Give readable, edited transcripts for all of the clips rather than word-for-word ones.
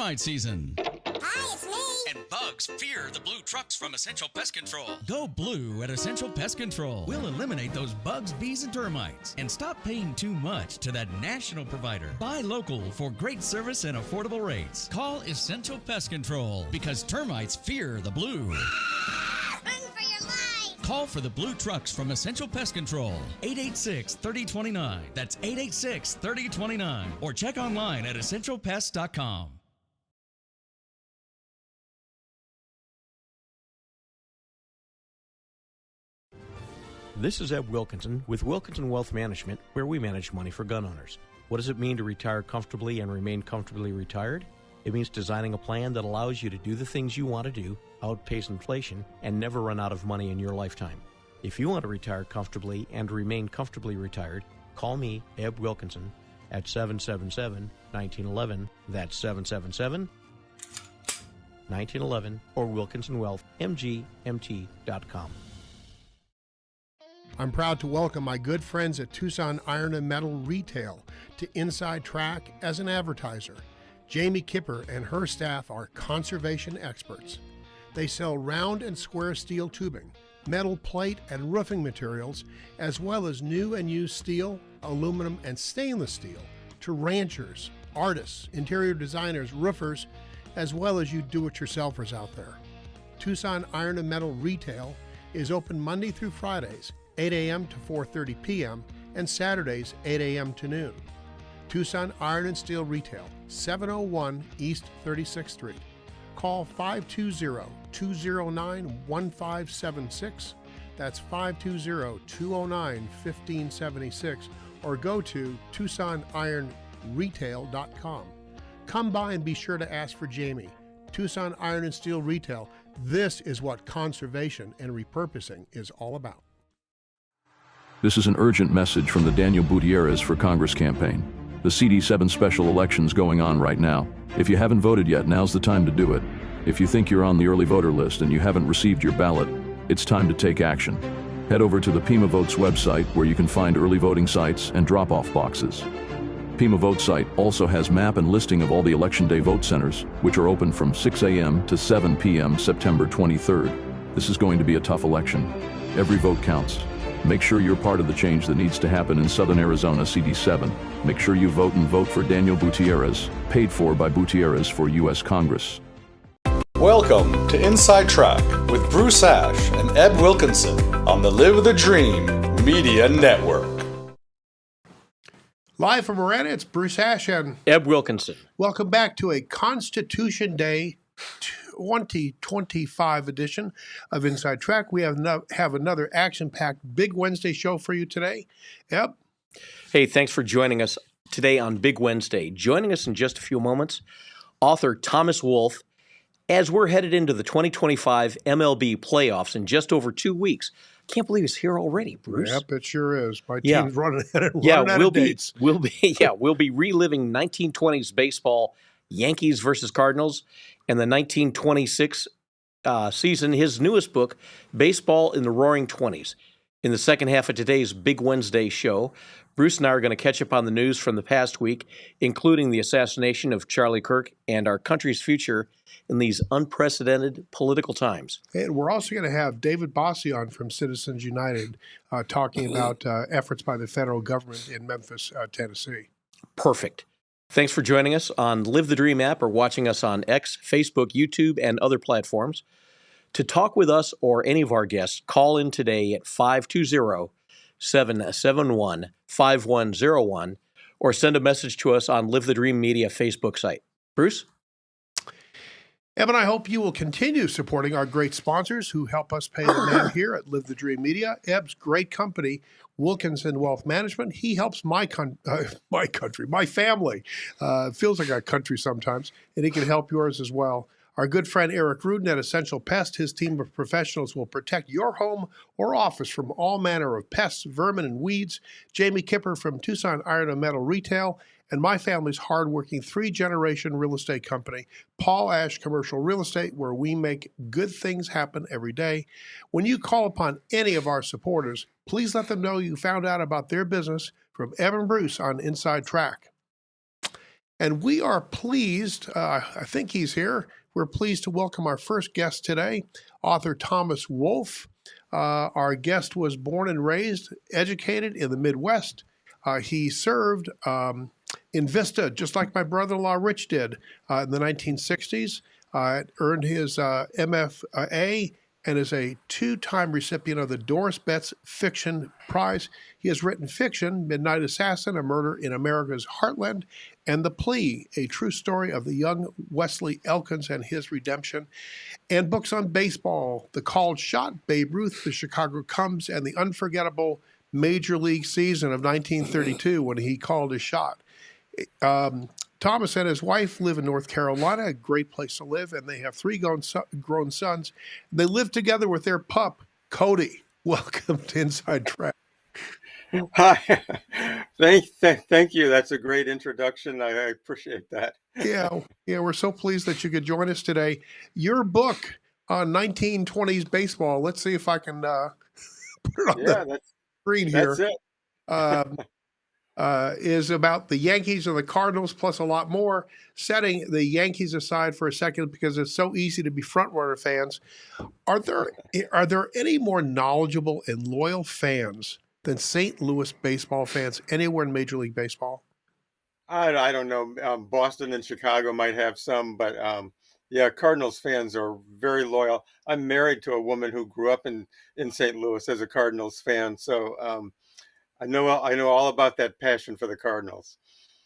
termite season. Hi, it's me. And bugs fear the blue trucks from Essential Pest Control. Go blue at Essential Pest Control. We'll eliminate those bugs, bees, and termites. And stop paying too much to that national provider. Buy local for great service and affordable rates. Call Essential Pest Control because termites fear the blue. Run for your life. Call for the blue trucks from Essential Pest Control. 886-3029. That's 886-3029. Or check online at essentialpest.com. This is Eb Wilkinson with Wilkinson Wealth Management, where we manage money for gun owners. What does it mean to retire comfortably and remain comfortably retired? It means designing a plan that allows you to do the things you want to do, outpace inflation, and never run out of money in your lifetime. If you want to retire comfortably and remain comfortably retired, call me, Eb Wilkinson, at 777-1911. That's 777-1911 or WilkinsonWealthMGMT.com. I'm proud to welcome my good friends at Tucson Iron and Metal Retail to Inside Track as an advertiser. Jamie Kipper and her staff are conservation experts. They sell round and square steel tubing, metal plate and roofing materials, as well as new and used steel, aluminum, and stainless steel to ranchers, artists, interior designers, roofers, as well as you do-it-yourselfers out there. Tucson Iron and Metal Retail is open Monday through Fridays, 8 a.m. to 4:30 p.m., and Saturdays, 8 a.m. to noon. Tucson Iron and Steel Retail, 701 East 36th Street. Call 520-209-1576. That's 520-209-1576, or go to TucsonIronRetail.com. Come by and be sure to ask for Jamie. Tucson Iron and Steel Retail, this is what conservation and repurposing is all about. This is an urgent message from the Daniel Gutierrez for Congress campaign. The CD7 special election's going on right now. If you haven't voted yet, now's the time to do it. If you think you're on the early voter list and you haven't received your ballot, it's time to take action. Head over to the Pima Votes website where you can find early voting sites and drop-off boxes. Pima Vote site also has map and listing of all the Election Day vote centers, which are open from 6 a.m. to 7 p.m. September 23rd. This is going to be a tough election. Every vote counts. Make sure you're part of the change that needs to happen in Southern Arizona CD7. Make sure you vote and vote for Daniel Gutierrez, paid for by Gutierrez for U.S. Congress. Welcome to Inside Track with Bruce Ash and Eb Wilkinson on the Live the Dream Media Network. Live from Marana, it's Bruce Ash and Eb Wilkinson. Welcome back to a Constitution Day 2025 edition of Inside Track. We have another action-packed Big Wednesday show for you today. Eb? Hey, thanks for joining us today on Big Wednesday. Joining us in just a few moments, author Thomas Wolfe, as we're headed into the 2025 MLB playoffs in just over 2 weeks. Can't believe it's here already, Bruce. Yep, it sure is. My team's running out of dates. We'll be reliving 1920s baseball, Yankees versus Cardinals, and the 1926 season, his newest book, Baseball in the Roaring '20s. In the second half of today's Big Wednesday show, Bruce and I are going to catch up on the news from the past week, including the assassination of Charlie Kirk and our country's future in these unprecedented political times. And we're also going to have David Bossie on from Citizens United talking about efforts by the federal government in Memphis, Tennessee. Perfect. Thanks for joining us on Live the Dream app or watching us on X, Facebook, YouTube, and other platforms. To talk with us or any of our guests, call in today at 520-771-5101 or send a message to us on Live the Dream Media Facebook site. Bruce? Eb and I hope you will continue supporting our great sponsors who help us pay the man here at Live the Dream Media. Eb's great company, Wilkinson Wealth Management. He helps my family. Feels like a country sometimes, and he can help yours as well. Our good friend Eric Rudin at Essential Pest, his team of professionals will protect your home or office from all manner of pests, vermin, and weeds. Jamie Kipper from Tucson Iron and Metal Retail, and my family's hardworking 3-generation real estate company, Paul Ash Commercial Real Estate, where we make good things happen every day. When you call upon any of our supporters, please let them know you found out about their business from Eb and Bruce on Inside Track. And we are pleased, I think he's here. We're pleased to welcome our first guest today, author Thomas Wolfe. Our guest was born and raised, educated in the Midwest. He served in Vista, just like my brother-in-law Rich did in the 1960s. Earned his MFA and is a two-time recipient of the Doris Betts Fiction Prize. He has written fiction, Midnight Assassin, A Murder in America's Heartland, and The Plea, a true story of the young Wesley Elkins and his redemption, and books on baseball, The Called Shot, Babe Ruth, The Chicago Cubs, and the unforgettable Major League season of 1932 when he called his shot. Thomas and his wife live in North Carolina, a great place to live, and they have three grown sons. They live together with their pup, Cody. Welcome to Inside Track. Hi, thank you. That's a great introduction. I appreciate that. Yeah, we're so pleased that you could join us today. Your book on 1920s baseball. Let's see if I can put it on the screen here. That's it. Is about the Yankees and the Cardinals, plus a lot more. Setting the Yankees aside for a second because it's so easy to be front-runner fans. Are there any more knowledgeable and loyal fans than St. Louis baseball fans anywhere in Major League Baseball? I don't know. Boston and Chicago might have some, but yeah, Cardinals fans are very loyal. I'm married to a woman who grew up in St. Louis as a Cardinals fan, so I know all about that passion for the Cardinals.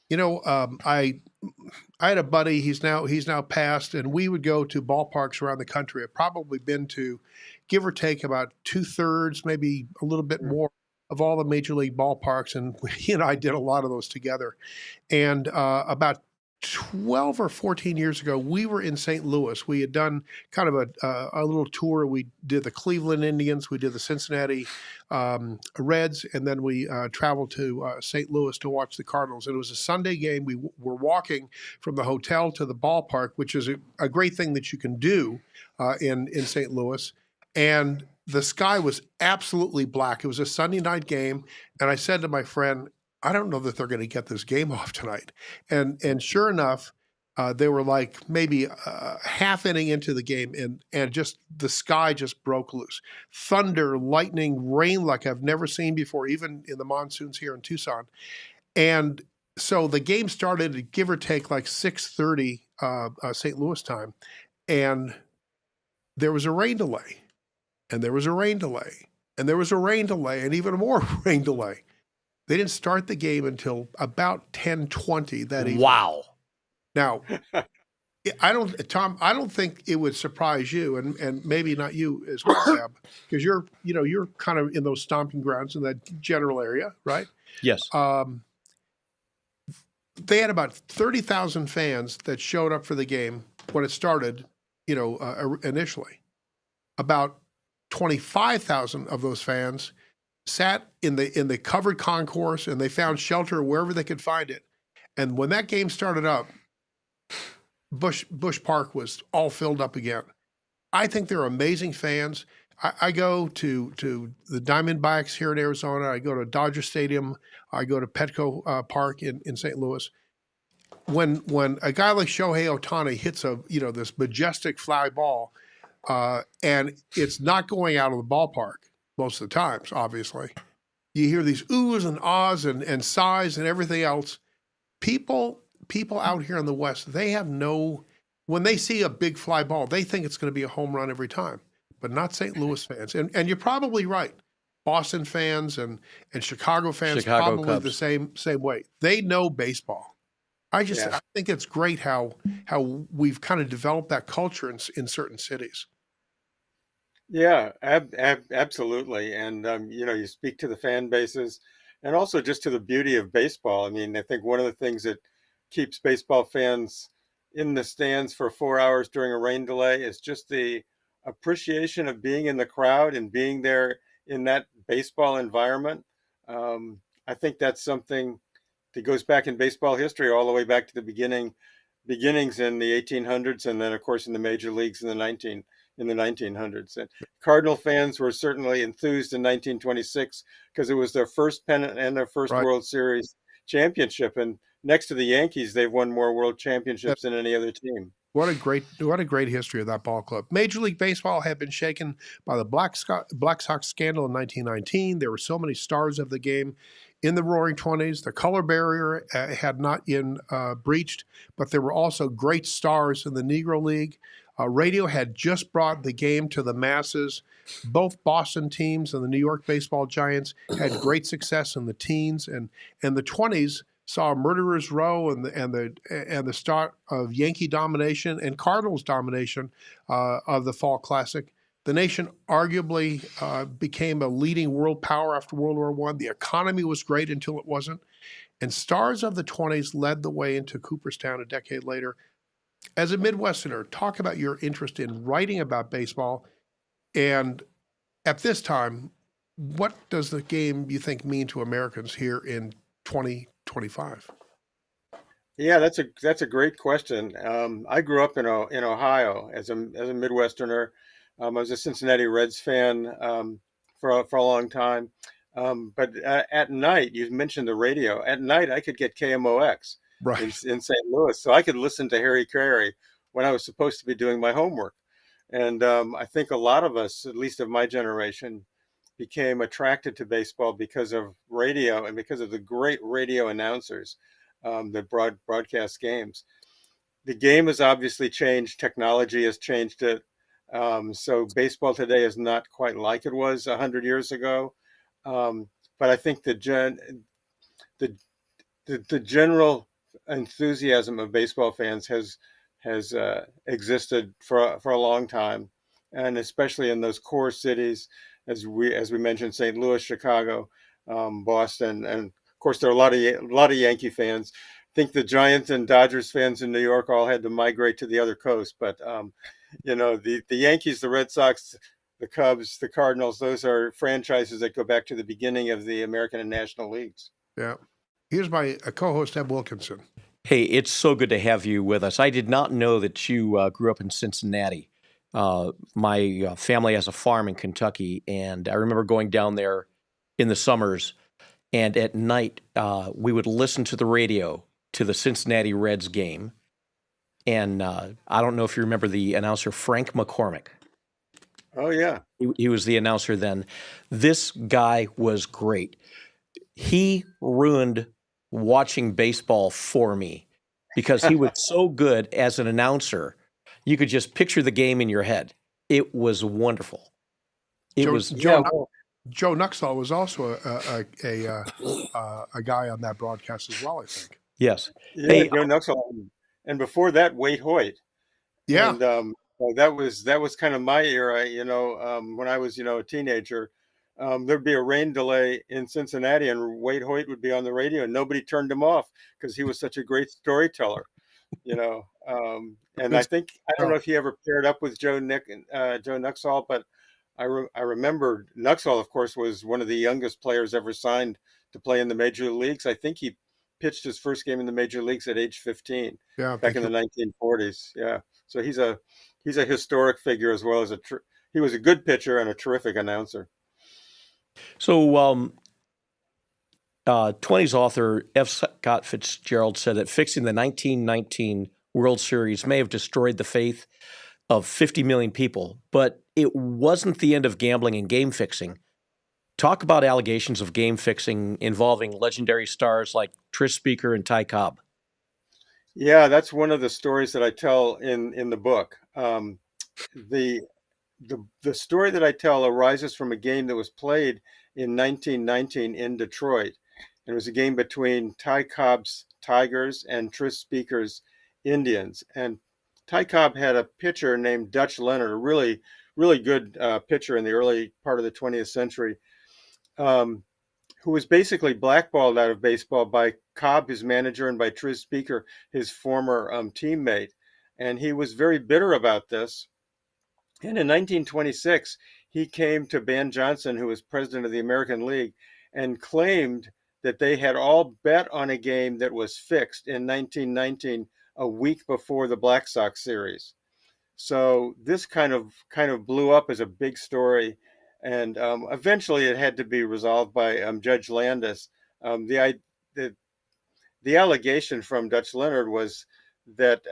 You know, I had a buddy. He's now passed, and we would go to ballparks around the country. I've probably been to, give or take, about 2/3, maybe a little bit more, of all the major league ballparks, and he and I did a lot of those together. And about 12 or 14 years ago, we were in St. Louis. We had done kind of a little tour. We did the Cleveland Indians, we did the Cincinnati Reds, and then we traveled to St. Louis to watch the Cardinals. And it was a Sunday game. We were walking from the hotel to the ballpark, which is a great thing that you can do in St. Louis. And the sky was absolutely black. It was a Sunday night game. And I said to my friend, I don't know that they're going to get this game off tonight. And sure enough, they were like maybe half inning into the game, and just the sky just broke loose. Thunder, lightning, rain like I've never seen before, even in the monsoons here in Tucson. And so the game started at give or take like 6:30 St. Louis time, and there was a rain delay, and there was a rain delay, and there was a rain delay, and even more rain delay. They didn't start the game until about 10:20 that evening. Wow. Now, Tom, I don't think it would surprise you, and maybe not you as well, Seb, because you're kind of in those stomping grounds in that general area, right? Yes. They had about 30,000 fans that showed up for the game when it started, initially. About 25,000 of those fans sat in the covered concourse, and they found shelter wherever they could find it. And when that game started up, Bush Park was all filled up again. I think they're amazing fans. I go to the Diamondbacks here in Arizona. I go to Dodger Stadium. I go to Petco Park in St. Louis. When a guy like Shohei Ohtani hits this majestic fly ball, and it's not going out of the ballpark most of the times, obviously, you hear these oohs and ahs and sighs and everything else. People out here in the West, when they see a big fly ball, they think it's going to be a home run every time, but not St. Louis fans. And you're probably right. Boston fans and Chicago fans, probably Cubs. The same way. They know baseball. I think it's great how we've kind of developed that culture in certain cities. Yeah, absolutely. And, you speak to the fan bases and also just to the beauty of baseball. I mean, I think one of the things that keeps baseball fans in the stands for 4 hours during a rain delay is just the appreciation of being in the crowd and being there in that baseball environment. I think that's something that goes back in baseball history all the way back to the beginnings in the 1800s, and then, of course, in the major leagues in the 1900s. And Cardinal fans were certainly enthused in 1926 because it was their first pennant and their first World Series championship. And next to the Yankees, they've won more world championships than any other team. What a great history of that ball club. Major League Baseball had been shaken by the Black Sox scandal in 1919. There were so many stars of the game in the Roaring '20s. The color barrier had not been breached, but there were also great stars in the Negro League. Radio had just brought the game to the masses. Both Boston teams and the New York Baseball Giants had great success in the teens, and the '20s saw Murderers Row and the start of Yankee domination and Cardinals domination of the Fall Classic. The nation arguably became a leading world power after World War I. The economy was great until it wasn't. And stars of the '20s led the way into Cooperstown a decade later. As a Midwesterner, talk about your interest in writing about baseball. And at this time, what does the game, you think, mean to Americans here in 2025? Yeah, that's a great question. I grew up in Ohio as a Midwesterner. I was a Cincinnati Reds fan for a long time. But at night, you mentioned the radio. At night, I could get KMOX Right. in St. Louis, so I could listen to Harry Carey when I was supposed to be doing my homework. And I think a lot of us, at least of my generation, became attracted to baseball because of radio and because of the great radio announcers that broadcast games. The game has obviously changed. Technology has changed it. So baseball today is not quite like it was 100 years ago. But I think the general enthusiasm of baseball fans has existed for a long time, and especially in those core cities, as we mentioned, St. Louis, Chicago, Boston, and of course there are a lot of Yankee fans. I think the Giants and Dodgers fans in New York all had to migrate to the other coast, but the Yankees, the Red Sox, the Cubs, the Cardinals, those are franchises that go back to the beginning of the American and National Leagues. Yeah. Here's my co-host, Eb Wilkinson. Hey, it's so good to have you with us. I did not know that you grew up in Cincinnati. My family has a farm in Kentucky, and I remember going down there in the summers, and at night we would listen to the radio to the Cincinnati Reds game. And I don't know if you remember the announcer, Frank McCormick. Oh, yeah. He was the announcer then. This guy was great. He ruined watching baseball for me because he was so good as an announcer. You could just picture the game in your head. It was wonderful. Joe Nuxall was also a guy on that broadcast as well, I think. Yes. Yeah, Hey, Joe Nuxall, and before that, Wade Hoyt. Yeah. And that was kind of my era. When I was a teenager, there'd be a rain delay in Cincinnati, and Wade Hoyt would be on the radio, and nobody turned him off because he was such a great storyteller. And I don't know if he ever paired up with Joe Nuxall, but I remember Nuxall, of course, was one of the youngest players ever signed to play in the major leagues. I think he pitched his first game in the major leagues at age 15. Yeah, back in the 1940s. Yeah, so he's a historic figure as well as he was a good pitcher and a terrific announcer. So 20s author F. Scott Fitzgerald said that fixing the 1919 World Series may have destroyed the faith of 50 million people, but it wasn't the end of gambling and game fixing. Talk about allegations of game fixing involving legendary stars like Tris Speaker and Ty Cobb. Yeah, that's one of the stories that I tell in the book. The story that I tell arises from a game that was played in 1919 in Detroit. It was a game between Ty Cobb's Tigers and Tris Speaker's Indians. And Ty Cobb had a pitcher named Dutch Leonard, a really, really good pitcher in the early part of the 20th century, who was basically blackballed out of baseball by Cobb, his manager, and by Tris Speaker, his former teammate. And he was very bitter about this. And in 1926, he came to Ban Johnson, who was president of the American League, and claimed that they had all bet on a game that was fixed in 1919, a week before the Black Sox series. So this kind of blew up as a big story. And eventually it had to be resolved by Judge Landis. the allegation from Dutch Leonard was that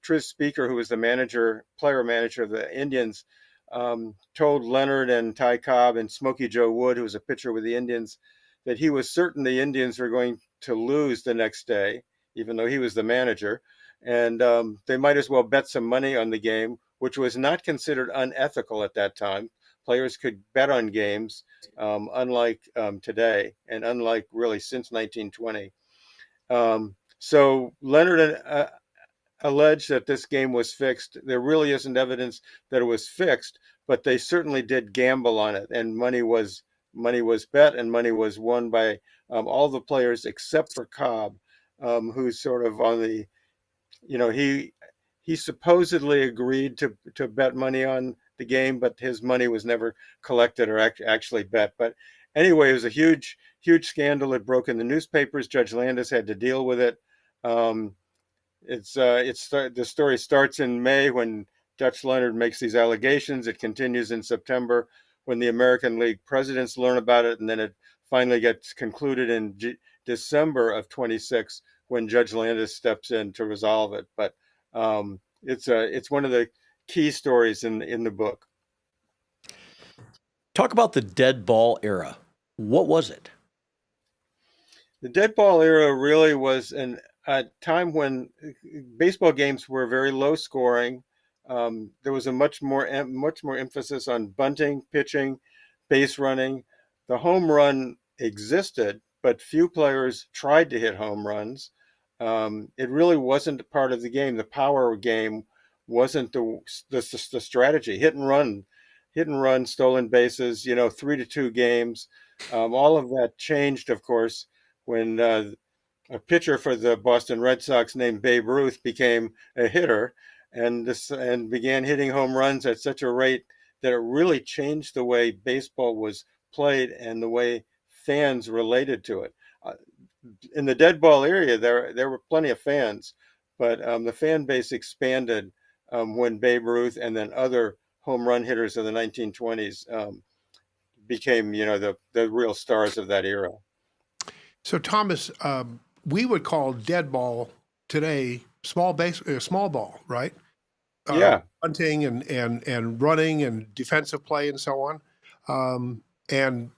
Tris Speaker, who was the player manager of the Indians, told Leonard and Ty Cobb and Smokey Joe Wood, who was a pitcher with the Indians, that he was certain the Indians were going to lose the next day, even though he was the manager, and they might as well bet some money on the game, which was not considered unethical at that time. Players could bet on games, unlike today, and unlike really since 1920. So Leonard alleged that this game was fixed. There really isn't evidence that it was fixed, but they certainly did gamble on it, and money was bet, and money was won by all the players except for Cobb, who's sort of on the, he supposedly agreed to bet money on the game, but his money was never collected or actually bet. But anyway, it was a huge scandal. It broke in the newspapers. Judge Landis had to deal with it. The story starts in May when Dutch Leonard makes these allegations. It continues in September when the American League presidents learn about it, and then it finally gets concluded in December of 26 when Judge Landis steps in to resolve it. But it's one of the key stories in the book. Talk about the dead ball era. What was it? The dead ball era really was a time when baseball games were very low scoring. There was a much more emphasis on bunting, pitching, base running. The home run existed, but few players tried to hit home runs. It really wasn't a part of the game. The power game wasn't the strategy. Hit and run, stolen bases. 3-2 games. All of that changed, of course, when a pitcher for the Boston Red Sox named Babe Ruth became a hitter and began hitting home runs at such a rate that it really changed the way baseball was played and the way fans related to it. In the dead ball area, there were plenty of fans, but the fan base expanded when Babe Ruth and then other home run hitters of the 1920s became, the real stars of that era. So, Thomas, we would call dead ball today small ball, right? Yeah. Hunting and running and defensive play and so on. And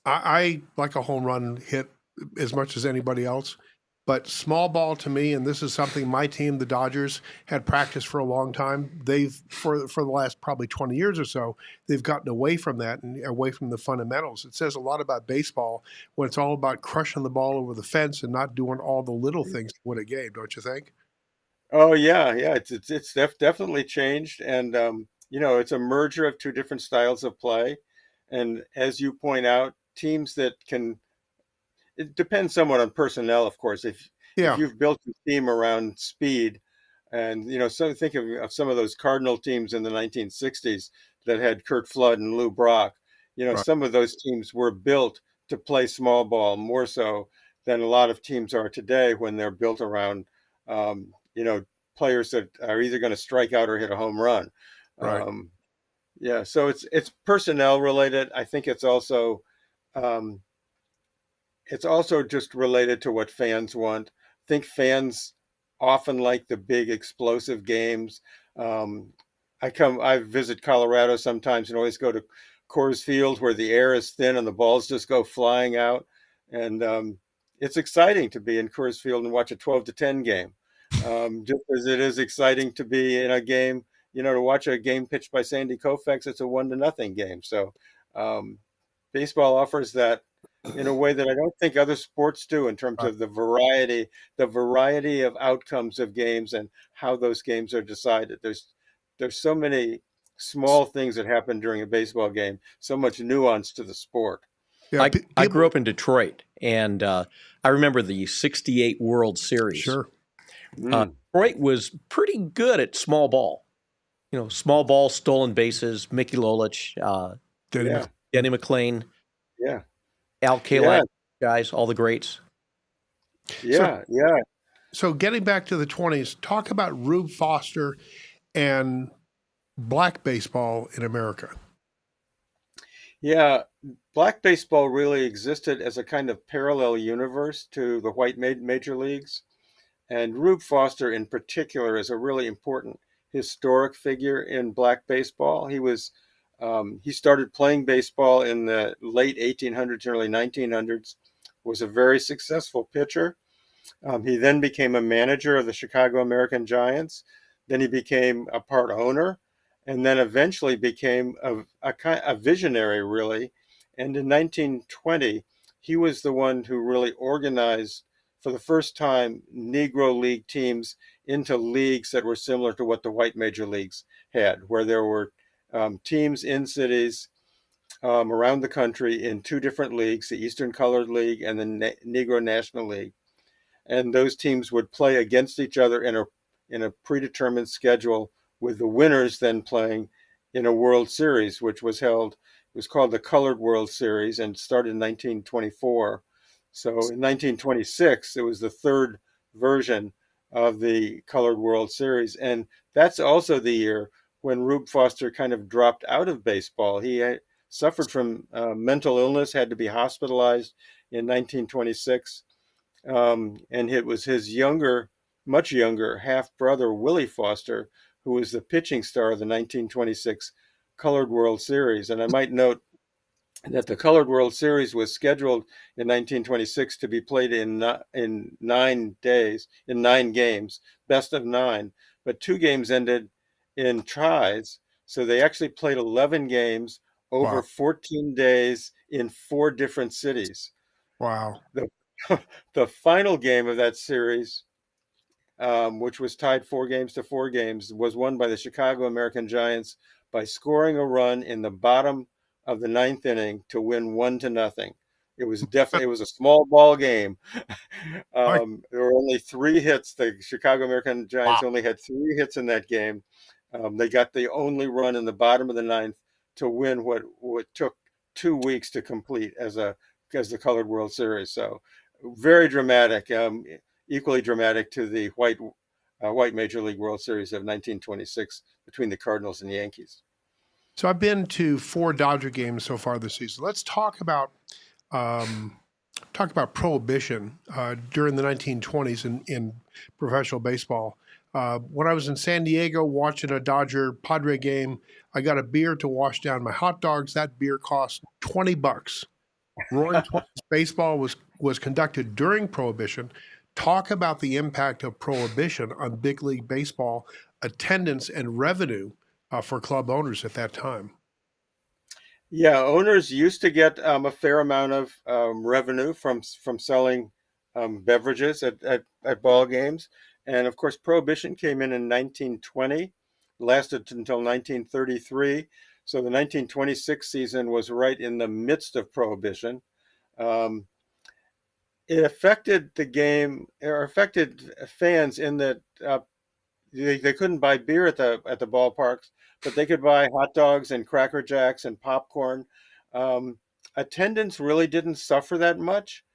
I like a home run hit as much as anybody else. But small ball to me, and this is something my team, the Dodgers, had practiced for a long time. They've, for the last probably 20 years or so, they've gotten away from that and away from the fundamentals. It says a lot about baseball when it's all about crushing the ball over the fence and not doing all the little things to win a game, don't you think? Oh yeah. It's definitely changed, and it's a merger of two different styles of play. And as you point out, teams that can. It depends somewhat on personnel, of course. If you've built a team around speed, and so think of some of those Cardinal teams in the 1960s that had Kurt Flood and Lou Brock. Right. Some of those teams were built to play small ball more so than a lot of teams are today when they're built around, players that are either going to strike out or hit a home run. Right. So it's personnel related. I think it's also just related to what fans want. I think fans often like the big explosive games. I visit Colorado sometimes and always go to Coors Field where the air is thin and the balls just go flying out. And it's exciting to be in Coors Field and watch a 12-10 game. Just as it is exciting to be in a game, to watch a game pitched by Sandy Koufax, it's a 1-0 game. So baseball offers that in a way that I don't think other sports do in terms of the variety of outcomes of games and how those games are decided. There's so many small things that happen during a baseball game, so much nuance to the sport. Yeah, I grew up in Detroit, and I remember the '68 World Series. Sure. Detroit was pretty good at small ball. Small ball, stolen bases, Mickey Lolich, Denny McLean. Yeah. Al Kaline, guys, all the greats. So getting back to the 20s, talk about Rube Foster and black baseball in America. Yeah, black baseball really existed as a kind of parallel universe to the white major leagues. And Rube Foster, in particular, is a really important historic figure in black baseball. He started playing baseball in the late 1800s, early 1900s, was a very successful pitcher. He then became a manager of the Chicago American Giants. Then he became a part owner, and then eventually became a visionary, really. And in 1920, he was the one who really organized, for the first time, Negro League teams into leagues that were similar to what the white major leagues had, where there were teams in cities around the country in two different leagues, the Eastern Colored League and the Negro National League. And those teams would play against each other in a predetermined schedule, with the winners then playing in a World Series, which was held. It was called the Colored World Series and started in 1924. So in 1926, it was the third version of the Colored World Series, and that's also the year when Rube Foster kind of dropped out of baseball. He suffered from mental illness, had to be hospitalized in 1926. And it was his much younger half brother, Willie Foster, who was the pitching star of the 1926 Colored World Series. And I might note that the Colored World Series was scheduled in 1926 to be played in 9 days, in 9 games, best of 9. But 2 games ended in ties. So they actually played 11 games over Wow. 14 days in 4 different cities. Wow. The the final game of that series, which was tied 4 games to 4 games, was won by the Chicago American Giants by scoring a run in the bottom of the 9th inning to win 1-0. It was a small ball game. There were only 3 hits. The Chicago American Giants only had 3 hits in that game. They got the only run in the bottom of the 9th to win what took 2 weeks to complete as the Colored World Series. So very dramatic, equally dramatic to the white Major League World Series of 1926 between the Cardinals and Yankees. So I've been to 4 Dodger games so far this season. Let's talk about prohibition during the 1920s in professional baseball. When I was in San Diego watching a Dodger Padre game, I got a beer to wash down my hot dogs. That beer cost $20. Roaring Twenties baseball was conducted during Prohibition. Talk about the impact of Prohibition on big league baseball attendance and revenue for club owners at that time. Yeah, owners used to get a fair amount of revenue from selling beverages at ball games, and of course, Prohibition came in 1920, lasted until 1933. So the 1926 season was right in the midst of Prohibition. Um, it affected the game, or affected fans in that they couldn't buy beer at the ballparks, but they could buy hot dogs and Cracker Jacks and popcorn. Um, Attendance really didn't suffer that much.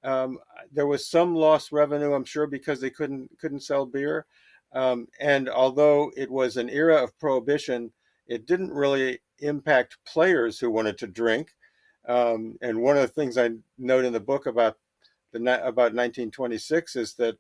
Um, there was some lost revenue, I'm sure, because they couldn't sell beer. And although it was an era of prohibition, it didn't really impact players who wanted to drink. And one of the things I note in the book about 1926 is that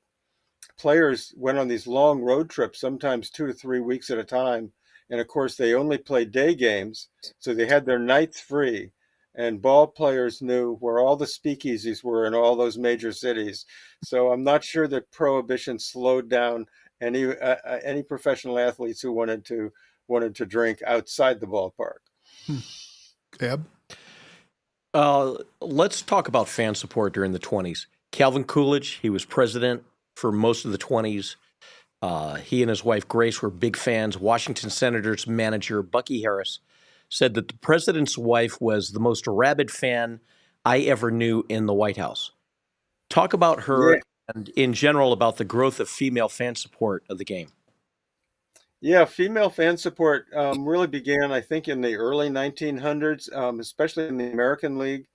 players went on these long road trips, sometimes 2 to 3 weeks at a time. And of course, they only played day games, so they had their nights free. And ball players knew where all the speakeasies were in all those major cities. So I'm not sure that prohibition slowed down any professional athletes who wanted to drink outside the ballpark. Eb? Let's talk about fan support during the 20s. Calvin Coolidge, he was president for most of the 20s. He and his wife Grace were big fans. Washington Senators manager Bucky Harris said that the president's wife was the most rabid fan I ever knew in the White House. Talk about her and in general about the growth of female fan support of the game. Yeah, female fan support really began, I think, in the early 1900s, especially in the American League,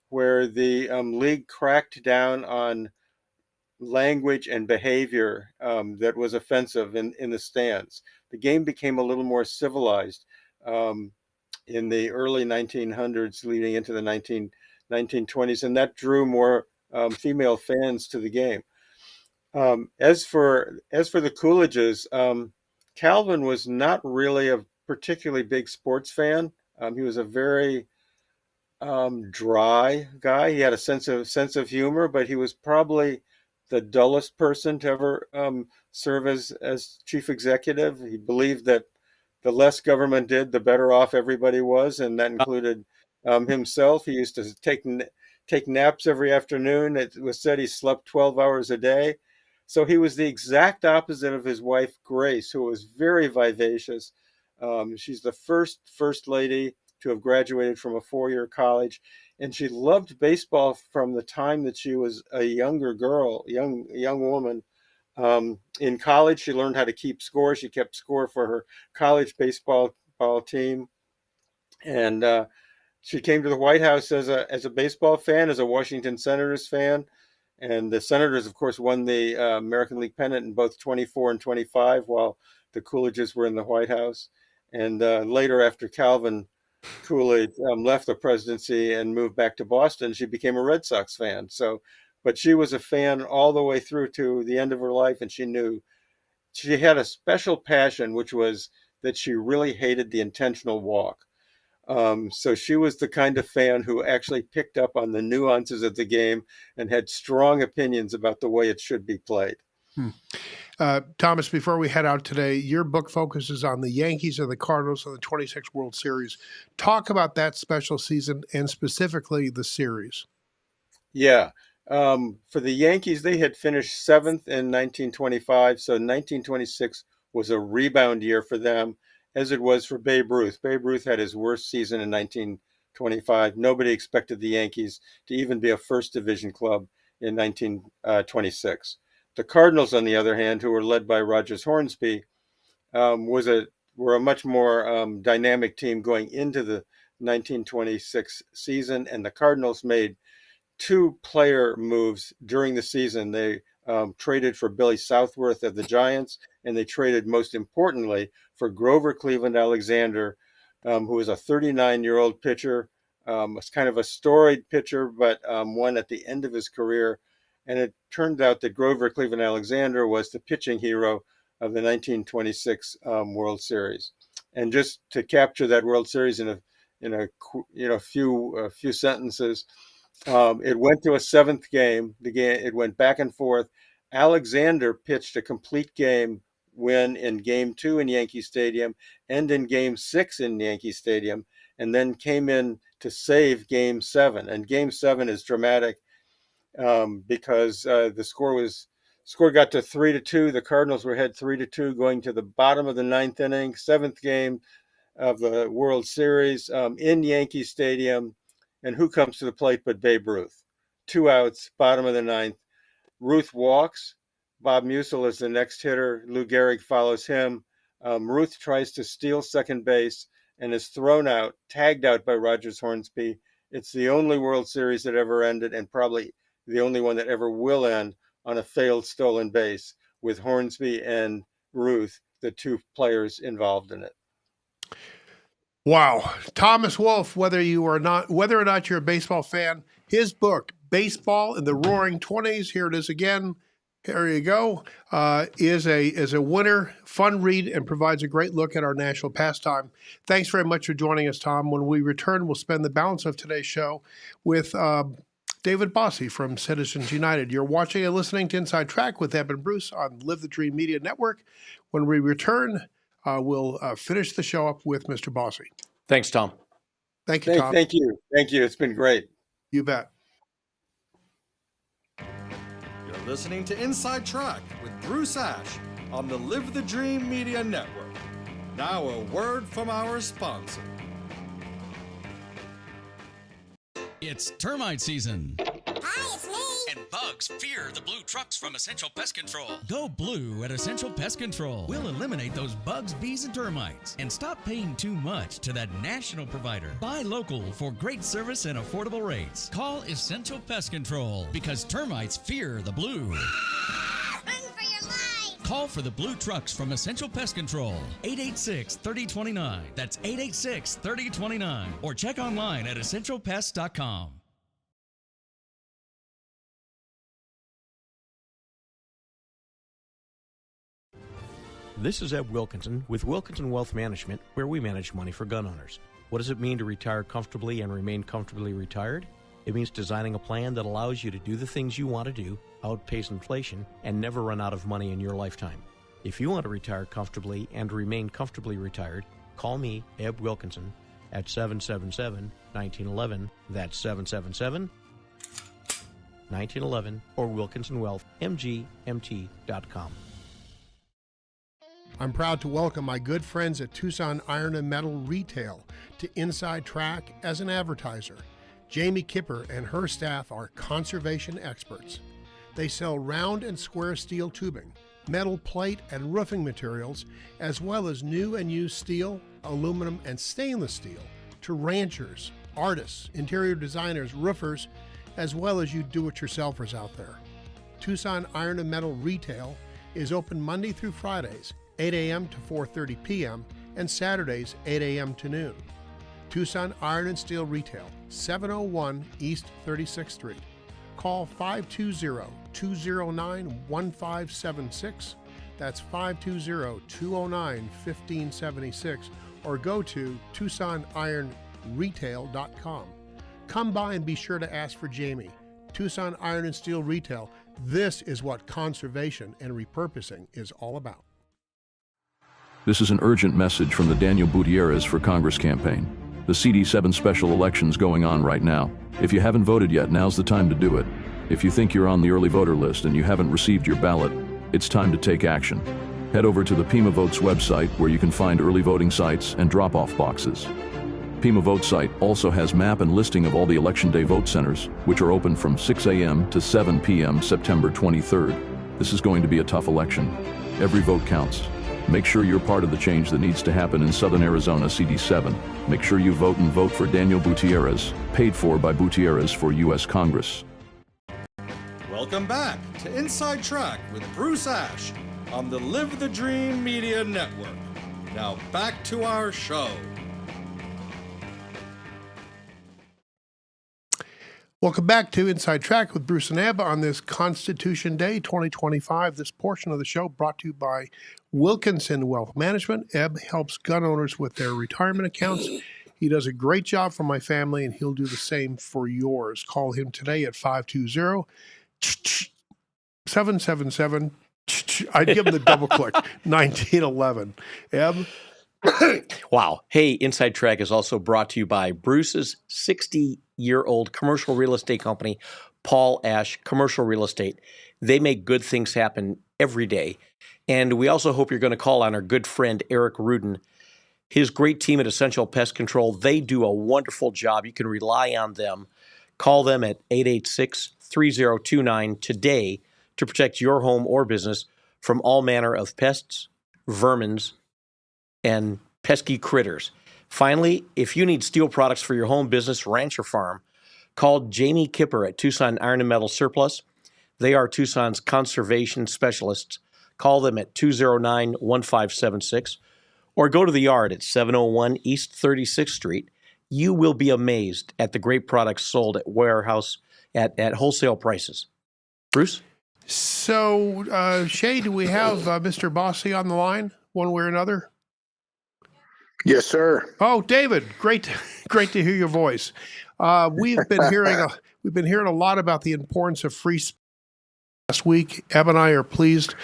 where the league cracked down on language and behavior that was offensive in the stands. The game became a little more civilized. in the early 1900s, leading into the 1920s, and that drew more female fans to the game. As for the Coolidges, Calvin was not really a particularly big sports fan. He was a very dry guy. He had a sense of humor, but he was probably the dullest person to ever serve as chief executive. He believed that the less government did, the better off everybody was, and that included himself. He used to take naps every afternoon. It was said he slept 12 hours a day. So he was the exact opposite of his wife, Grace, who was very vivacious. She's the first lady to have graduated from a 4-year college, and she loved baseball from the time that she was a younger girl, young woman. In college, she learned how to keep score. She kept score for her college baseball team, and she came to the White House as a baseball fan, as a Washington Senators fan. And the Senators, of course, won the American League pennant in both 24 and 25, while the Coolidges were in the White House. And later, after Calvin Coolidge left the presidency and moved back to Boston, she became a Red Sox fan. But she was a fan all the way through to the end of her life, and she knew she had a special passion, which was that she really hated the intentional walk. So she was the kind of fan who actually picked up on the nuances of the game and had strong opinions about the way it should be played. Thomas, before we head out today, your book focuses on the Yankees and the Cardinals in the 26 World Series. Talk about that special season and specifically the series. Yeah. For the Yankees, they had finished 7th in 1925, so 1926 was a rebound year for them, as it was for Babe Ruth. Babe Ruth had his worst season in 1925. Nobody expected the Yankees to even be a first division club in 1926. The Cardinals, on the other hand, who were led by Rogers Hornsby, were a much more dynamic team going into the 1926 season, and the Cardinals made 2 player moves during the season. They traded for Billy Southworth of the Giants, and they traded, most importantly, for Grover Cleveland Alexander, who was a 39-year-old pitcher, was kind of a storied pitcher, but one at the end of his career. And it turned out that Grover Cleveland Alexander was the pitching hero of the 1926 World Series. And just to capture that World Series in a few sentences, it went to a 7th game. It went back and forth. Alexander pitched a complete game win in Game 2 in Yankee Stadium and in Game 6 in Yankee Stadium, and then came in to save Game 7. And Game 7 is dramatic because the score got to 3-2. The Cardinals were ahead 3-2 going to the bottom of the 9th inning, 7th game of the World Series in Yankee Stadium. And who comes to the plate but Babe Ruth? 2 outs, bottom of the 9th. Ruth walks. Bob Musil is the next hitter. Lou Gehrig follows him. Ruth tries to steal second base and is thrown out, tagged out by Rogers Hornsby. It's the only World Series that ever ended, and probably the only one that ever will end, on a failed stolen base, with Hornsby and Ruth, the 2 players involved in it. Wow. Thomas Wolfe, whether or not you're a baseball fan, his book, Baseball in the Roaring '20s, here it is again. Here you go. Is a winner, fun read, and provides a great look at our national pastime. Thanks very much for joining us, Tom. When we return, we'll spend the balance of today's show with David Bossie from Citizens United. You're watching and listening to Inside Track with Eb and Bruce on Live the Dream Media Network. When we return, we'll finish the show up with Mr. Bossie. Thanks, Tom. Thank you, Tom. Thank you. It's been great. You bet. You're listening to Inside Track with Bruce Ash on the Live the Dream Media Network. Now a word from our sponsor. It's termite season. Hi, it's me. And bugs fear the blue trucks from Essential Pest Control. Go blue at Essential Pest Control. We'll eliminate those bugs, bees, and termites. And stop paying too much to that national provider. Buy local for great service and affordable rates. Call Essential Pest Control because termites fear the blue. Run for your life. Call for the blue trucks from Essential Pest Control. 886-3029. That's 886-3029. Or check online at essentialpest.com. This is Eb Wilkinson with Wilkinson Wealth Management, where we manage money for gun owners. What does it mean to retire comfortably and remain comfortably retired? It means designing a plan that allows you to do the things you want to do, outpace inflation, and never run out of money in your lifetime. If you want to retire comfortably and remain comfortably retired, call me, Eb Wilkinson, at 777-1911. That's 777-1911 or WilkinsonWealthMGMT.com. I'm proud to welcome my good friends at Tucson Iron and Metal Retail to Inside Track as an advertiser. Jamie Kipper and her staff are conservation experts. They sell round and square steel tubing, metal plate and roofing materials, as well as new and used steel, aluminum, and stainless steel to ranchers, artists, interior designers, roofers, as well as you do-it-yourselfers out there. Tucson Iron and Metal Retail is open Monday through Fridays, 8 a.m. to 4:30 p.m., and Saturdays, 8 a.m. to noon. Tucson Iron and Steel Retail, 701 East 36th Street. Call 520-209-1576. That's 520-209-1576. Or go to TucsonIronRetail.com. Come by and be sure to ask for Jamie. Tucson Iron and Steel Retail. This is what conservation and repurposing is all about. This is an urgent message from the Daniel Gutierrez for Congress campaign. The CD7 special election's going on right now. If you haven't voted yet, now's the time to do it. If you think you're on the early voter list and you haven't received your ballot, it's time to take action. Head over to the Pima Votes website where you can find early voting sites and drop-off boxes. Pima Vote site also has map and listing of all the Election Day vote centers, which are open from 6 a.m. to 7 p.m. September 23rd. This is going to be a tough election. Every vote counts. Make sure you're part of the change that needs to happen in Southern Arizona CD7. Make sure you vote and vote for Daniel Gutierrez, paid for by Gutierrez for U.S. Congress. Welcome back to Inside Track with Bruce Ash on the Live the Dream Media Network. Now back to our show. Welcome back to Inside Track with Bruce and Eb on this Constitution Day 2025. This portion of the show brought to you by Wilkinson Wealth Management. Eb helps gun owners with their retirement accounts. He does a great job for my family, and he'll do the same for yours. Call him today at 520-777. I'd give him the double click, 1911. Eb? Wow. Hey, Inside Track is also brought to you by Bruce's 60-year-old commercial real estate company, Paul Ash Commercial Real Estate. They make good things happen every day. And we also hope you're going to call on our good friend, Eric Rudin. His great team at Essential Pest Control, they do a wonderful job. You can rely on them. Call them at 886-3029 today to protect your home or business from all manner of pests, vermins, and pesky critters. Finally, if you need steel products for your home, business, ranch, or farm, call Jamie Kipper at Tucson Iron and Metal Surplus. They are Tucson's conservation specialists. Call them at 209-1576 or go to the yard at 701 East 36th Street. You will be amazed at the great products sold at warehouse at wholesale prices. Bruce? So, Shay, do we have Mr. Bossie on the line one way or another? Yes, sir. Oh, David, great to hear your voice. We've been hearing a lot about the importance of free speech. Last week, Eb and I are pleased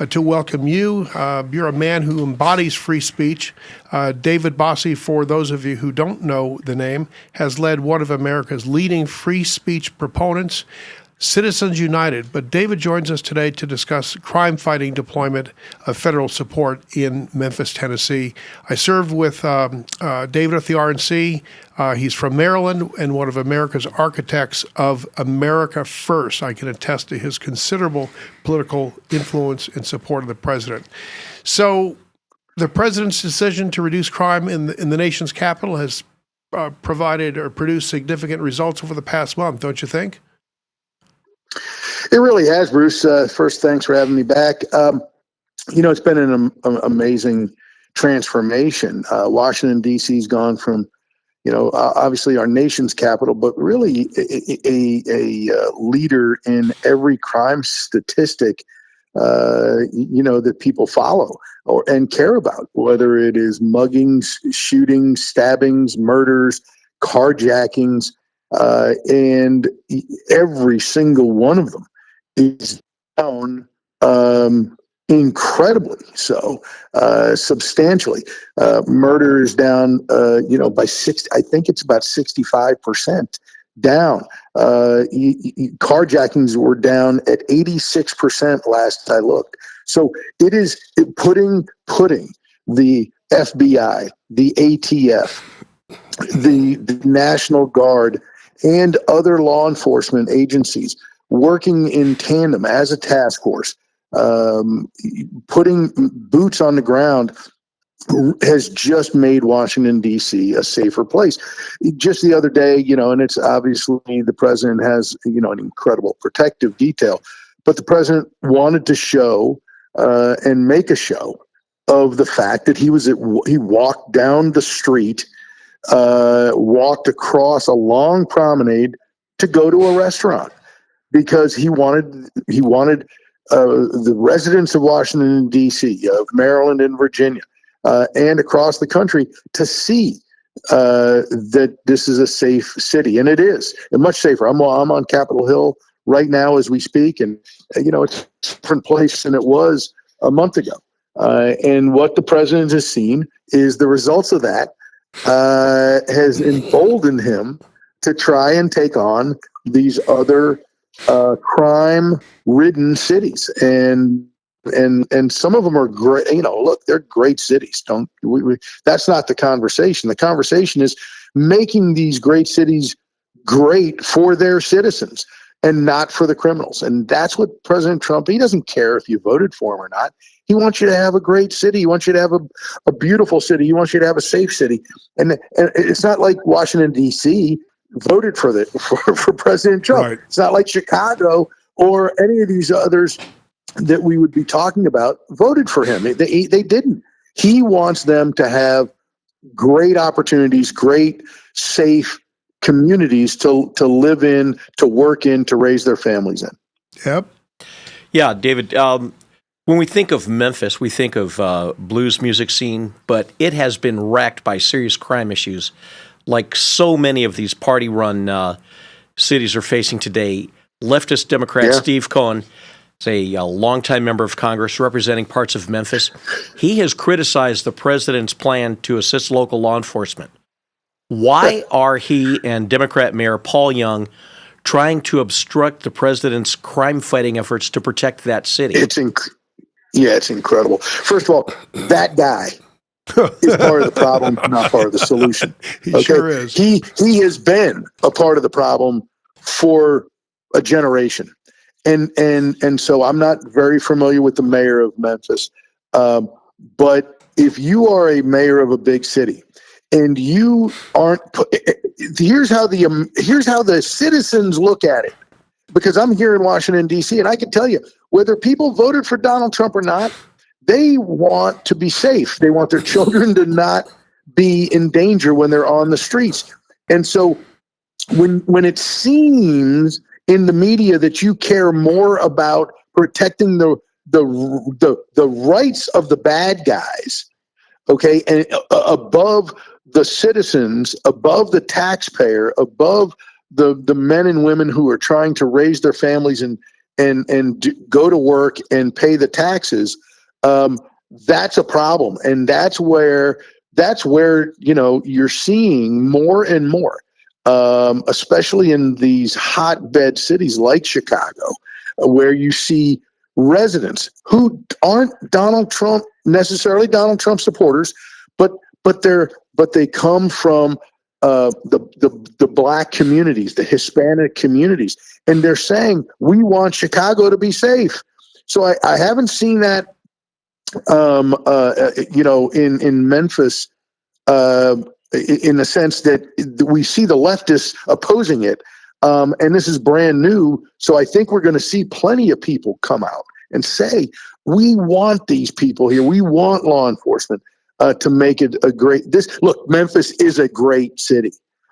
to welcome you. You're a man who embodies free speech. David Bossie, for those of you who don't know the name, has led one of America's leading free speech proponents, Citizens United. But David joins us today to discuss crime-fighting deployment of federal support in Memphis, Tennessee. I served with David at the RNC. He's from Maryland and one of America's architects of America First. I can attest to his considerable political influence and support of the president. So the president's decision to reduce crime in the nation's capital has provided or produced significant results over the past month, don't you think? It really has, Bruce. First, thanks for having me back. It's been an amazing transformation. Washington, D.C.'s gone from, obviously our nation's capital, but really a leader in every crime statistic, that people follow and care about, whether it is muggings, shootings, stabbings, murders, carjackings, and every single one of them is down incredibly so, substantially. Murder is down, by 60. I think it's about 65% down. Carjackings were down at 86% last I looked. So it is putting the FBI, the ATF, the National Guard, and other law enforcement agencies working in tandem as a task force, putting boots on the ground, has just made Washington, D.C. a safer place. Just the other day, and it's obviously the president has, an incredible protective detail, but the president wanted to show and make a show of the fact that he walked down the street, walked across a long promenade to go to a restaurant because he wanted the residents of Washington, D.C., of Maryland and Virginia, and across the country to see that this is a safe city, and it is, and much safer. I'm on Capitol Hill right now as we speak, and it's a different place than it was a month ago. And what the president has seen is the results of that has emboldened him to try and take on these other crime-ridden cities, and some of them are great. Look, they're great cities. That's not the conversation. The conversation is making these great cities great for their citizens and not for the criminals. And that's what President Trump, he doesn't care if you voted for him or not. He wants you to have a great city. He wants you to have a beautiful city. He wants you to have a safe city. And it's not like Washington, D.C. voted for President Trump. Right. It's not like Chicago or any of these others that we would be talking about voted for him. They didn't. He wants them to have great opportunities, great, safe communities to live in, to work in, to raise their families in. Yep. Yeah, David, when we think of Memphis, we think of blues music scene, but it has been racked by serious crime issues like so many of these party-run cities are facing today. Leftist Democrat Steve Cohen is a longtime member of Congress representing parts of Memphis. He has criticized the president's plan to assist local law enforcement. Why are he and Democrat Mayor Paul Young trying to obstruct the president's crime-fighting efforts to protect that city? It's incredible. First of all, that guy is part of the problem, not part of the solution. He sure is. He has been a part of the problem for a generation. And so I'm not very familiar with the mayor of Memphis. But if you are a mayor of a big city and you aren't, here's how the citizens look at it. Because I'm here in Washington, D.C., and I can tell you, whether people voted for Donald Trump or not, they want to be safe. They want their children to not be in danger when they're on the streets. And so when it seems in the media that you care more about protecting the rights of the bad guys, okay, and above the citizens, above the taxpayer, above the men and women who are trying to raise their families and go to work and pay the taxes, that's a problem. And that's where you're seeing more and more, especially in these hotbed cities like Chicago, where you see residents who aren't necessarily Donald Trump supporters, but they come from the black communities, the Hispanic communities, and they're saying we want Chicago to be safe. So I haven't seen that, in Memphis, in the sense that we see the leftists opposing it, and this is brand new. So I think we're going to see plenty of people come out and say, we want these people here. We want law enforcement to make it a great. Look, Memphis is a great city.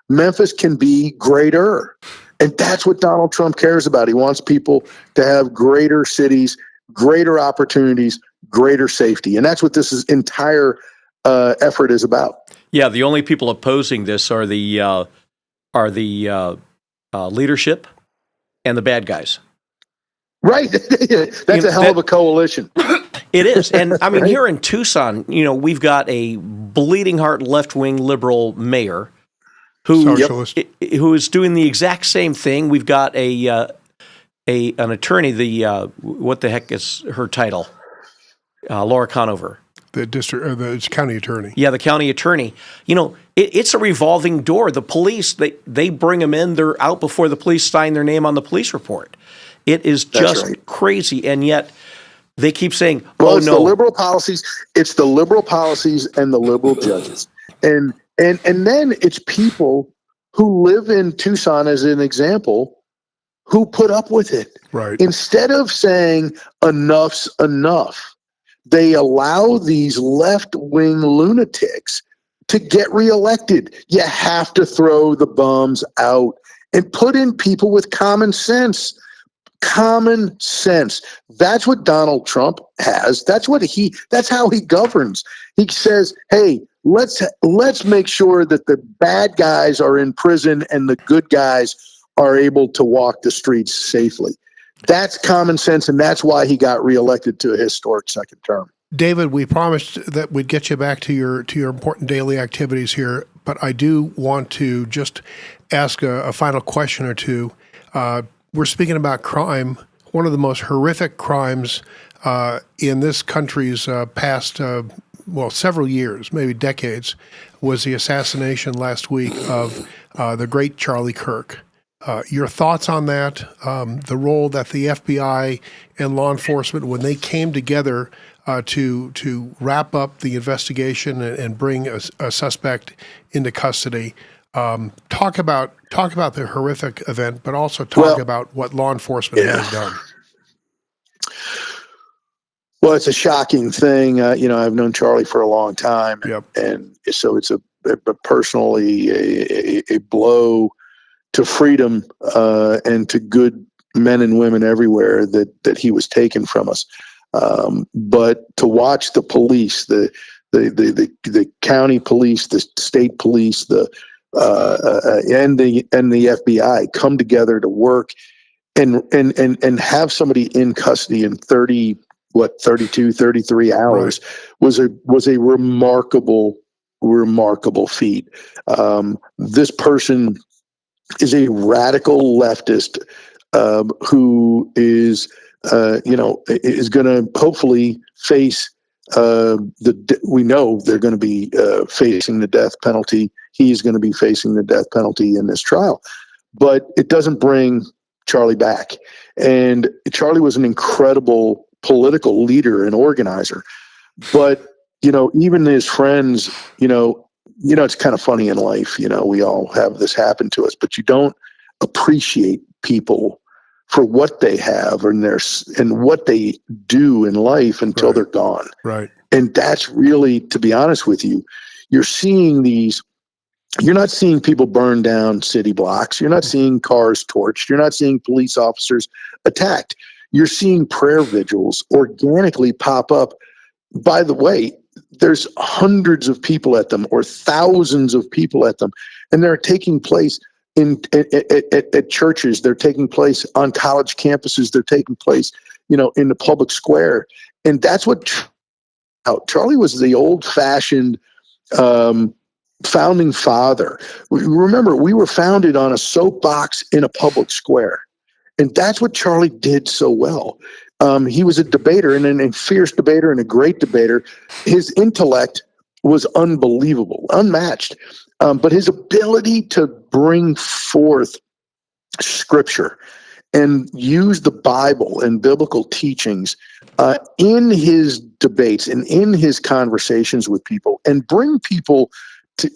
Memphis can be greater. And that's what Donald Trump cares about. He wants people to have greater cities, greater opportunities, greater safety. And that's what this entire effort is about. Yeah, the only people opposing this are the leadership and the bad guys. Right. That's a hell of a coalition. It is. And I mean, here in Tucson, we've got a bleeding heart left-wing liberal mayor who is doing the exact same thing. We've got an attorney, what the heck is her title? Laura Conover. The district or the county attorney. Yeah, the county attorney. It's a revolving door. The police, they bring them in. They're out before the police sign their name on the police report. It is just crazy, and yet they keep saying, "Oh, it's no, the liberal policies. It's the liberal policies and the liberal judges, and then it's people who live in Tucson, as an example, who put up with it. Right. Instead of saying enough's enough, they allow these left-wing lunatics to get reelected. You have to throw the bums out and put in people with common sense. Common sense. That's what Donald Trump has. That's how he governs. He says, hey, let's make sure that the bad guys are in prison and the good guys are able to walk the streets safely. That's common sense, and that's why he got reelected to a historic second term. David, we promised that we'd get you back to your important daily activities here, but I do want to just ask a final question or two. We're speaking about crime. One of the most horrific crimes in this country's past, several years, maybe decades, was the assassination last week of the great Charlie Kirk. Your thoughts on that, the role that the FBI and law enforcement, when they came together to wrap up the investigation and bring a suspect into custody. Talk about the horrific event, but also talk about what law enforcement has done. Well, it's a shocking thing. I've known Charlie for a long time, and so it's personally a blow to freedom and to good men and women everywhere that he was taken from us. But to watch the police, the county police, the state police, and the FBI come together to work and have somebody in custody in 32, 33 hours was a remarkable feat. This person is a radical leftist who is going to hopefully face we know they're going to be facing the death penalty. He's going to be facing the death penalty in this trial, but it doesn't bring Charlie back. And Charlie was an incredible political leader and organizer, but even his friends, it's kind of funny in life. We all have this happen to us, but you don't appreciate people for what they have and what they do in life until they're gone. Right. And that's really, to be honest with you, you're not seeing people burn down city blocks. You're not seeing cars torched. You're not seeing police officers attacked. You're seeing prayer vigils organically pop up. By the way, there's hundreds of people at them or thousands of people at them, and they're taking place at churches. They're taking place on college campuses. They're taking place, in the public square. And that's what Charlie was, the old-fashioned founding father. Remember, we were founded on a soapbox in a public square. And that's what Charlie did so well. He was a debater and a fierce debater and a great debater. His intellect was unbelievable, unmatched. But his ability to bring forth scripture and use the Bible and biblical teachings in his debates and in his conversations with people, and bring people to,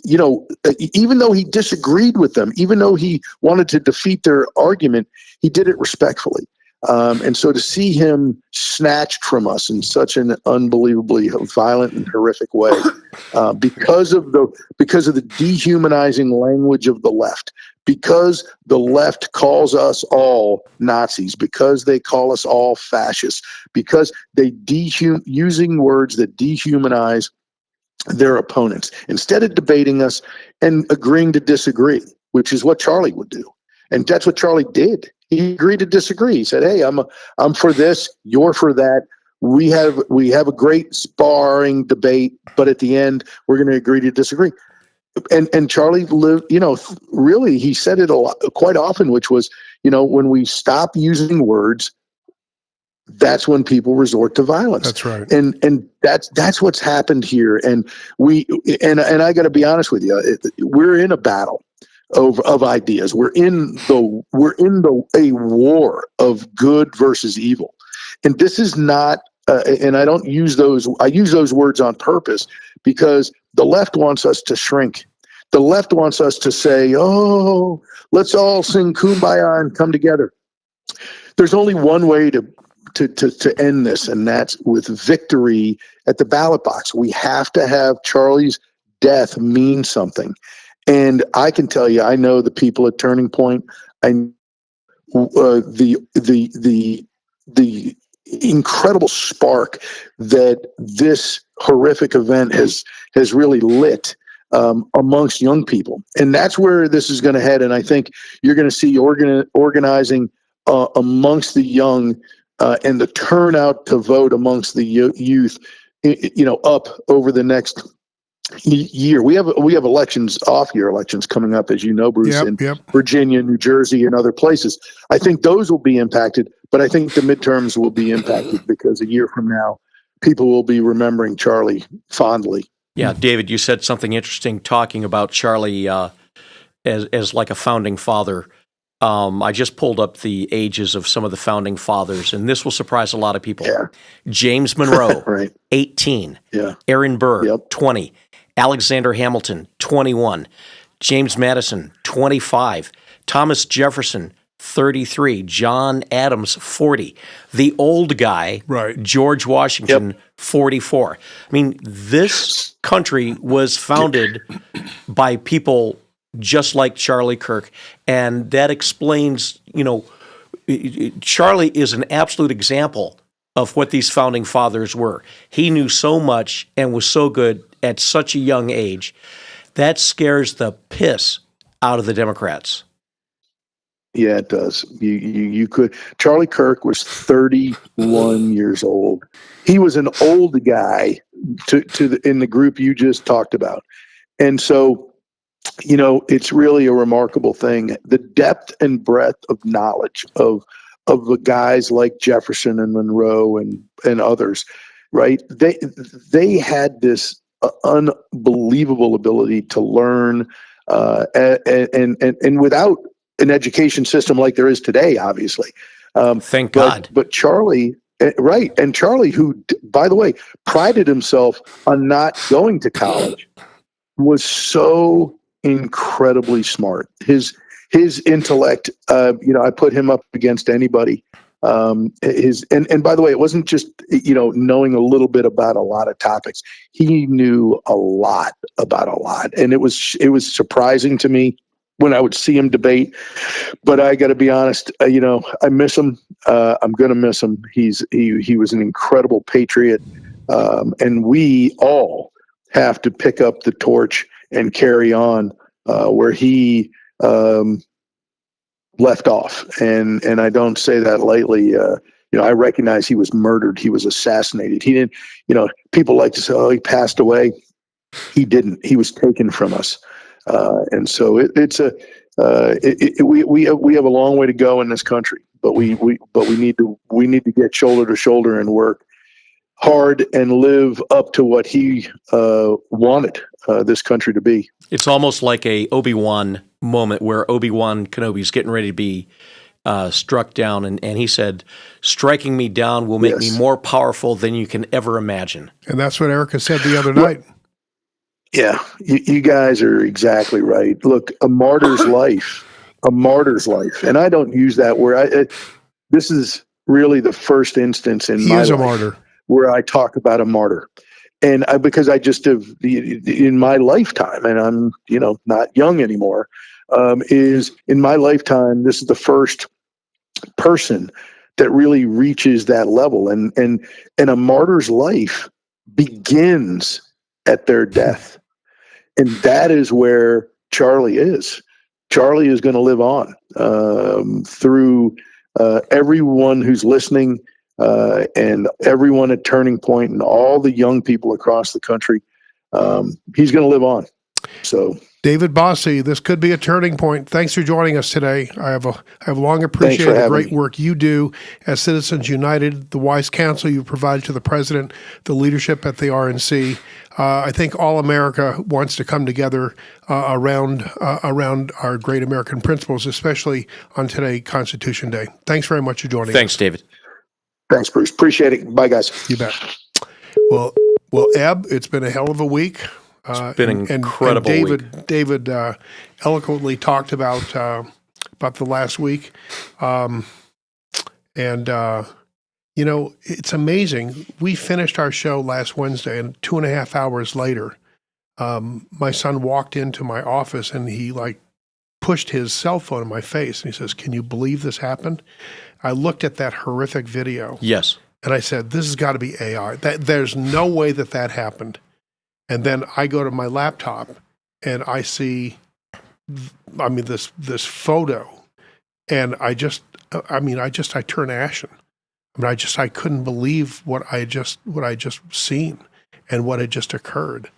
even though he disagreed with them, even though he wanted to defeat their argument, he did it respectfully. And so to see him snatched from us in such an unbelievably violent and horrific way, because of the dehumanizing language of the left, because the left calls us all Nazis, because they call us all fascists, because they using words that dehumanize their opponents instead of debating us and agreeing to disagree, which is what Charlie would do. And that's what Charlie did. He agreed to disagree. He said, "Hey, I'm for this, you're for that. We have a great sparring debate, but at the end, we're going to agree to disagree." And Charlie lived, really, he said it a lot, quite often, which was, when we stop using words, that's when people resort to violence. That's right. And that's what's happened here. And I got to be honest with you, we're in a battle of ideas. We're in a war of good versus evil. And this is not, and I don't use those, I use those words on purpose because the left wants us to shrink. The left wants us to say, "Oh, let's all sing Kumbaya and come together." There's only one way to end this, and that's with victory at the ballot box. We have to have Charlie's death mean something. And I can tell you, I know the people at Turning Point. The incredible spark that this horrific event has really lit amongst young people, and that's where this is going to head. And I think you're going to see organizing amongst the young and the turnout to vote amongst the youth, up over the next year. We have elections, off-year elections coming up, as you know, Bruce, in Virginia, New Jersey, and other places. I think those will be impacted, but I think the midterms will be impacted because a year from now, people will be remembering Charlie fondly. Yeah, David, you said something interesting talking about Charlie as like a founding father. I just pulled up the ages of some of the founding fathers, and this will surprise a lot of people. Yeah. James Monroe, right. 18. Yeah. Aaron Burr, 20. Alexander Hamilton, 21. James Madison, 25. Thomas Jefferson, 33. John Adams, 40. The old guy, right. George Washington, 44. I mean, this country was founded by people just like Charlie Kirk, and that explains, Charlie is an absolute example of what these founding fathers were. He knew so much and was so good at such a young age. That scares the piss out of the Democrats. Yeah, it does. You could. Charlie Kirk was 31 years old. He was an old guy in the group you just talked about, and so it's really a remarkable thing. The depth and breadth of knowledge of the guys like Jefferson and Monroe and others, right? They had this unbelievable ability to learn, and without an education system like there is today, obviously. Thank God. But Charlie, right, and Charlie, who, by the way, prided himself on not going to college, was so incredibly smart. His intellect, I put him up against anybody. And by the way, it wasn't just knowing a little bit about a lot of topics. He knew a lot about a lot, and it was surprising to me when I would see him debate. But I got to be honest, I miss him. I'm going to miss him. He was an incredible patriot, and we all have to pick up the torch and carry on where he left off. And I don't say that lightly. I recognize he was murdered. He was assassinated. He didn't, people like to say, "Oh, he passed away." He didn't. He was taken from us. And so we have a long way to go in this country, but we need to get shoulder to shoulder and work hard and live up to what he wanted this country to be. It's almost like a Obi-Wan moment where Obi-Wan Kenobi's getting ready to be struck down, and he said, "Striking me down will make me more powerful than you can ever imagine." And that's what Erica said the other night. Yeah, you guys are exactly right. Look, a martyr's life, and I don't use that word. This is really the first instance in He my is a life martyr. where I talk about a martyr. And because I just have, in my lifetime, and I'm, not young anymore, is in my lifetime, this is the first person that really reaches that level. And a martyr's life begins at their death. And that is where Charlie is. Charlie is going to live on through everyone who's listening and everyone at Turning Point and all the young people across the country. He's going to live on. So, David Bossie, this could be a turning point. Thanks for joining us today. I have long appreciated the great work you do as Citizens United, the wise counsel you provide to the president, the leadership at the RNC. I think all America wants to come together around our great American principles, especially on today, Constitution Day. Thanks very much for joining us. Thanks, David. Thanks, Bruce. Appreciate it. Bye, guys. You bet. Well, Eb, it's been a hell of a week. It's been an incredible week. David eloquently talked about the last week, it's amazing. We finished our show last Wednesday, and 2.5 hours later, my son walked into my office and he pushed his cell phone in my face and he says, "Can you believe this happened?" I looked at that horrific video. Yes. And I said, "This has got to be AI. There's no way that happened." And then I go to my laptop and I see, this photo, and I turn ashen. I couldn't believe what I just seen and what had just occurred.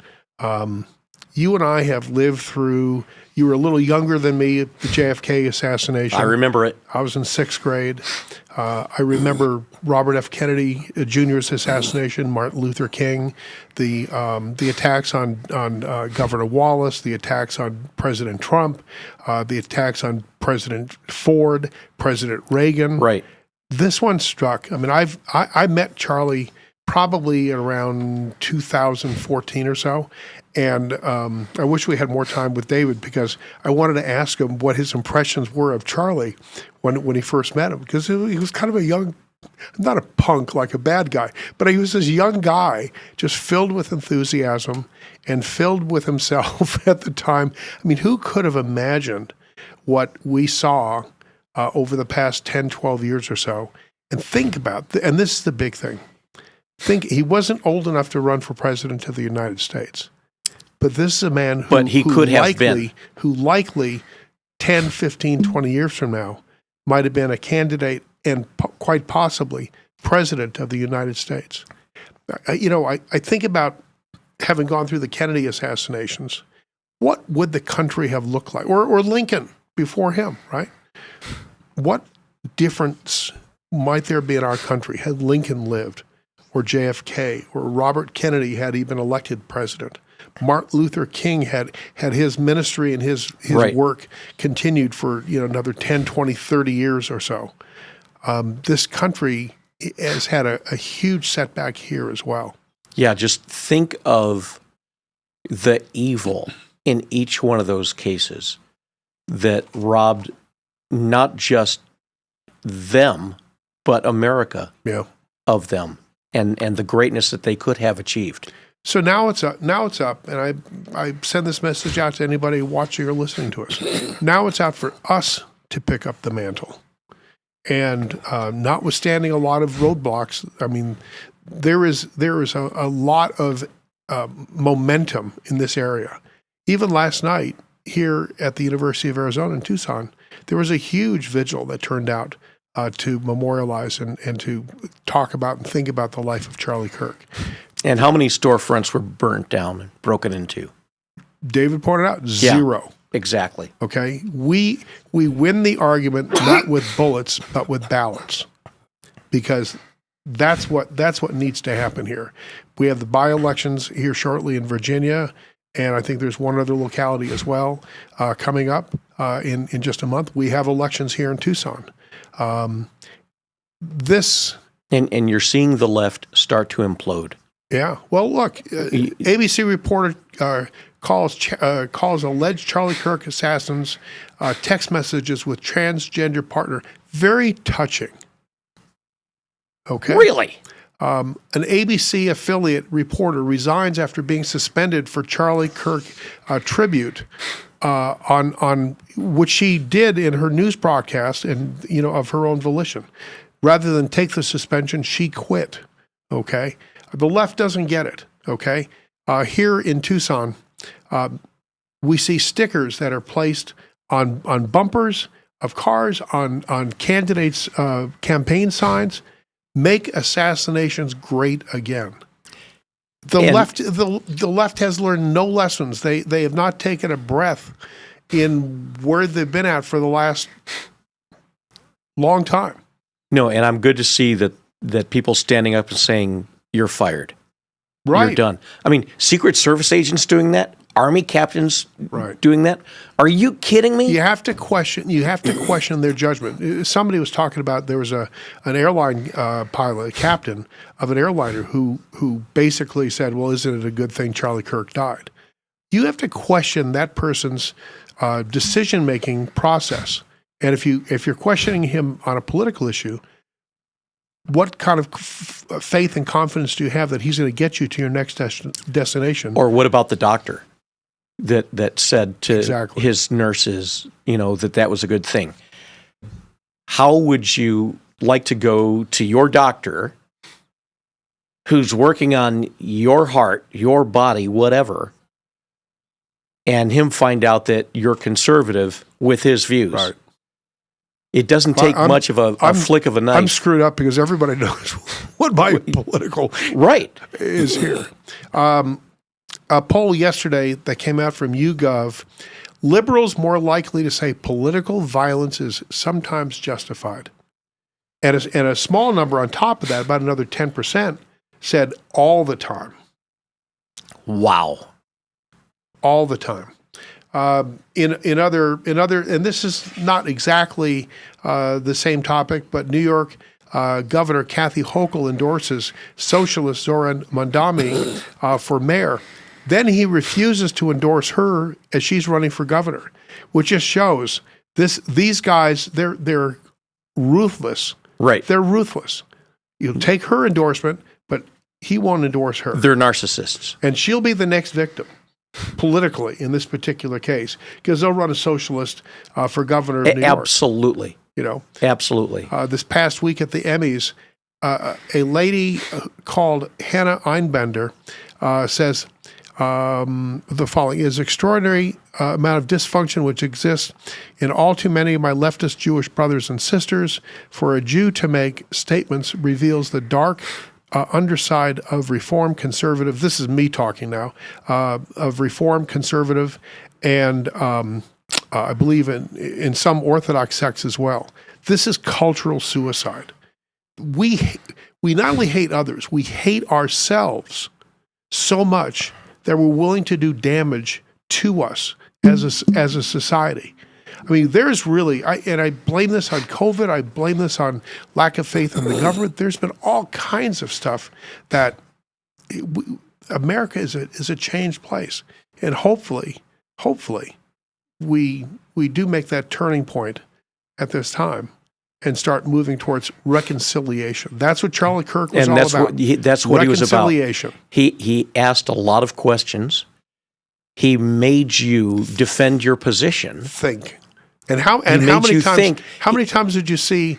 You and I have lived through. You were a little younger than me at the JFK assassination. I remember it. I was in 6th grade. I remember Robert F. Kennedy Jr.'s assassination, Martin Luther King, the attacks on Governor Wallace, the attacks on President Trump, the attacks on President Ford, President Reagan. Right. This one struck. I met Charlie probably around 2014 or so. And I wish we had more time with David because I wanted to ask him what his impressions were of Charlie when he first met him, because he was kind of a young, not a punk like a bad guy, but he was this young guy just filled with enthusiasm and filled with himself at the time. Who could have imagined what we saw over the past 10, 12 years or so? And think about, and this is the big thing, he wasn't old enough to run for president of the United States. But this is a man who likely 10, 15, 20 years from now might have been a candidate and quite possibly president of the United States. I think about having gone through the Kennedy assassinations. What would the country have looked like? Or Lincoln before him, right? What difference might there be in our country had Lincoln lived, or JFK, or Robert Kennedy had he been elected president? Martin Luther King had his ministry and his right. work continued for another 10, 20, 30 years or so. This country has had a huge setback here as well. Yeah, just think of the evil in each one of those cases that robbed not just them, but America of them and the greatness that they could have achieved. So now it's up, and I send this message out to anybody watching or listening to us. Now it's out for us to pick up the mantle. And notwithstanding a lot of roadblocks, there is a lot of momentum in this area. Even last night here at the University of Arizona in Tucson, there was a huge vigil that turned out to memorialize and to talk about and think about the life of Charlie Kirk. And how many storefronts were burnt down and broken into? David pointed out 0. Yeah, exactly. Okay, we win the argument not with bullets but with ballots, because that's what needs to happen here. We have the by-elections here shortly in Virginia, and I think there's one other locality as well coming up in just a month. We have elections here in Tucson. And you're seeing the left start to implode. Yeah. Well, look, ABC reporter calls alleged Charlie Kirk assassins text messages with transgender partner very touching. Okay. Really? An ABC affiliate reporter resigns after being suspended for Charlie Kirk tribute on which she did in her news broadcast and of her own volition. Rather than take the suspension, she quit. Okay, the left doesn't get it. Okay, here in Tucson, we see stickers that are placed on bumpers of cars, on candidates' campaign signs. Make assassinations great again. The left has learned no lessons. They have not taken a breath in where they've been at for the last long time. No, and I'm good to see that people standing up and saying, you're fired. Right. You're done. I mean, Secret Service agents doing that, Army captains doing that. Are you kidding me? You have to question their judgment. Somebody was talking about there was an airline pilot, a captain of an airliner who basically said, well, isn't it a good thing Charlie Kirk died? You have to question that person's decision-making process. And if you're questioning him on a political issue, what kind of faith and confidence do you have that he's going to get you to your next destination? Or what about the doctor that said to Exactly. his nurses, that was a good thing? How would you like to go to your doctor who's working on your heart, your body, whatever, and him find out that you're conservative with his views? Right. It doesn't take much of a flick of a knife. I'm screwed up because everybody knows what my political is here. A poll yesterday that came out from YouGov, liberals more likely to say political violence is sometimes justified. And a small number on top of that, about another 10%, said all the time. Wow. All the time. In other, and this is not exactly the same topic, but New York Governor Kathy Hochul endorses socialist Zoran Mondani for mayor. Then he refuses to endorse her as she's running for governor, which just shows these guys, they're ruthless. Right. They're ruthless. You'll take her endorsement, but he won't endorse her. They're narcissists. And she'll be the next victim politically in this particular case, because they'll run a socialist for governor of New York. Absolutely. Absolutely. This past week at the Emmys, a lady called Hannah Einbender says the following is extraordinary amount of dysfunction which exists in all too many of my leftist Jewish brothers and sisters. For a Jew to make statements reveals the dark underside of Reform conservative. This is me talking now, of Reform conservative, and I believe in some Orthodox sects as well. This is cultural suicide. We not only hate others, we hate ourselves so much that we're willing to do damage to us as a society. I mean, there's really, I blame this on COVID, I blame this on lack of faith in the government. There's been all kinds of stuff that America is a changed place. And hopefully, we do make that turning point at this time and start moving towards reconciliation. That's what Charlie Kirk was all about. That's what he was about. Reconciliation. He asked a lot of questions. He made you defend your position. Think. And how many times did you see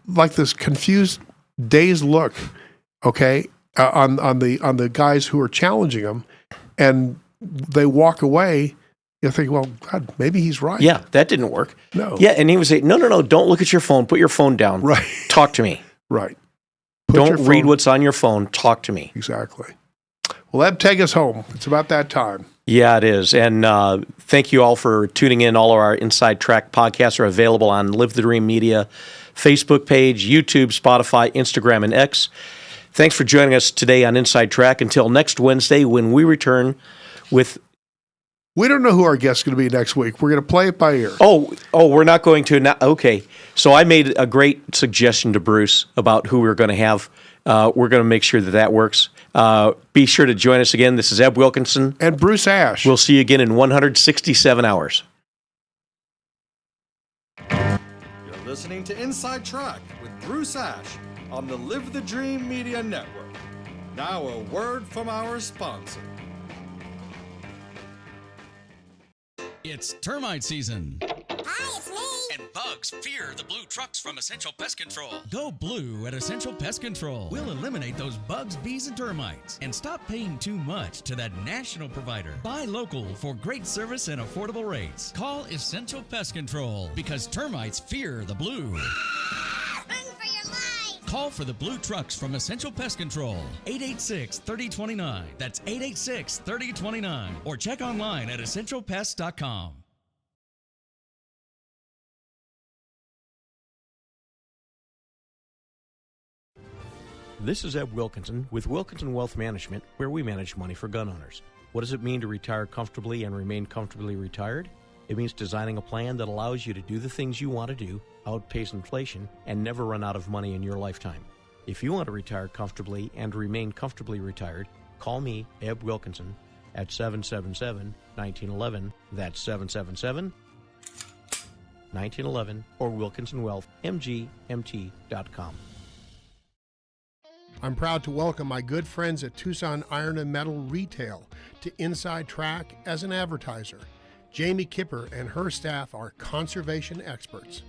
like this confused, dazed look, okay, on the guys who are challenging him, and they walk away? You think, well, God, maybe he's right. Yeah, that didn't work. No. Yeah, and he would say, no, don't look at your phone. Put your phone down. Right. Talk to me. Right. Don't read what's on your phone. Talk to me. Exactly. Well, that'd take us home. It's about that time. Yeah, it is. And thank you all for tuning in. All of our Inside Track podcasts are available on Live the Dream Media Facebook page, YouTube, Spotify, Instagram, and X. Thanks for joining us today on Inside Track. Until next Wednesday when we return with... We don't know who our guest is going to be next week. We're going to play it by ear. Oh, we're not going to... Okay. So I made a great suggestion to Bruce about who we're going to have. We're going to make sure that works. Be sure to join us again. This is Eb Wilkinson. And Bruce Ash. We'll see you again in 167 hours. You're listening to Inside Track with Bruce Ash. on the Live the Dream Media Network. Now a word from our sponsor. It's termite season. Hi, it's me. And bugs fear the blue trucks from Essential Pest Control. Go blue at Essential Pest Control. We'll eliminate those bugs, bees, and termites. And stop paying too much to that national provider. Buy local for great service and affordable rates. Call Essential Pest Control because termites fear the blue. Run for your life. Call for the blue trucks from Essential Pest Control. 886-3029. That's 886-3029. Or check online at essentialpest.com. This is Ed Wilkinson with Wilkinson Wealth Management, where we manage money for gun owners. What does it mean to retire comfortably and remain comfortably retired? It means designing a plan that allows you to do the things you want to do, outpace inflation, and never run out of money in your lifetime. If you want to retire comfortably and remain comfortably retired, call me, Ed Wilkinson, at 777-1911. That's 777-1911 or WilkinsonWealthMGMT.com. I'm proud to welcome my good friends at Tucson Iron and Metal Retail to Inside Track as an advertiser. Jamie Kipper and her staff are conservation experts.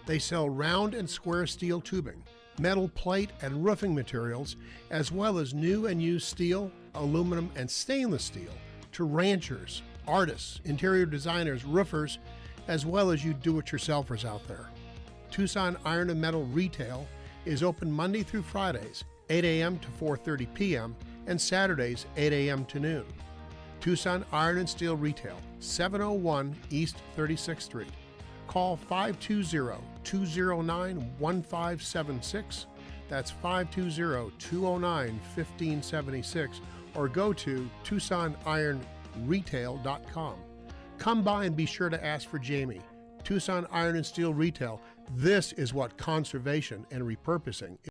They sell round and square steel tubing, metal plate and roofing materials, as well as new and used steel, aluminum, and stainless steel to ranchers, artists, interior designers, roofers, as well as you do-it-yourselfers out there. Tucson Iron and Metal Retail is open Monday through Fridays, 8 a.m. to 4:30 p.m., and Saturdays, 8 a.m. to noon. Tucson Iron and Steel Retail, 701 East 36th Street. Call 520-209-1576. That's 520-209-1576. Or go to TucsonIronRetail.com. Come by and be sure to ask for Jamie. Tucson Iron and Steel Retail. This is what conservation and repurposing